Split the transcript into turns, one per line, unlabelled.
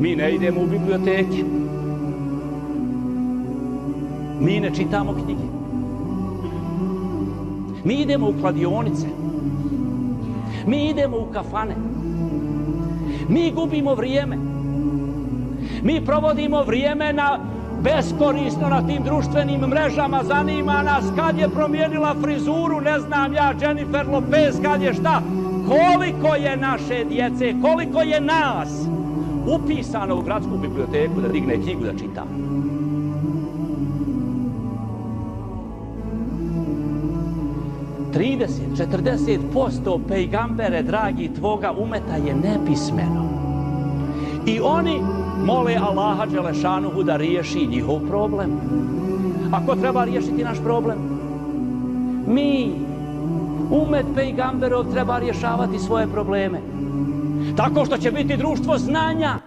Mi ne idemo u biblioteke. Mi ne čitamo knjige. Mi idemo u kladionice. Mi idemo u kafane. Mi gubimo vrijeme. Mi provodimo vrijeme beskorisno na tim društvenim mrežama. Zanima nas kad je promijenila frizuru, ne znam ja, Jennifer Lopez, kad je šta. Koliko je naše djece, koliko je nas upisano u gradsku biblioteku da digne knjigu da čita. Trideset, 40% pejgambere, dragi, tvoga umeta je nepismeno. I oni mole Allaha Đelešanuhu da riješi njihov problem. Ako treba riješiti naš problem? Mi, umet pejgamberov, treba rješavati svoje probleme. Tako što će biti društvo znanja.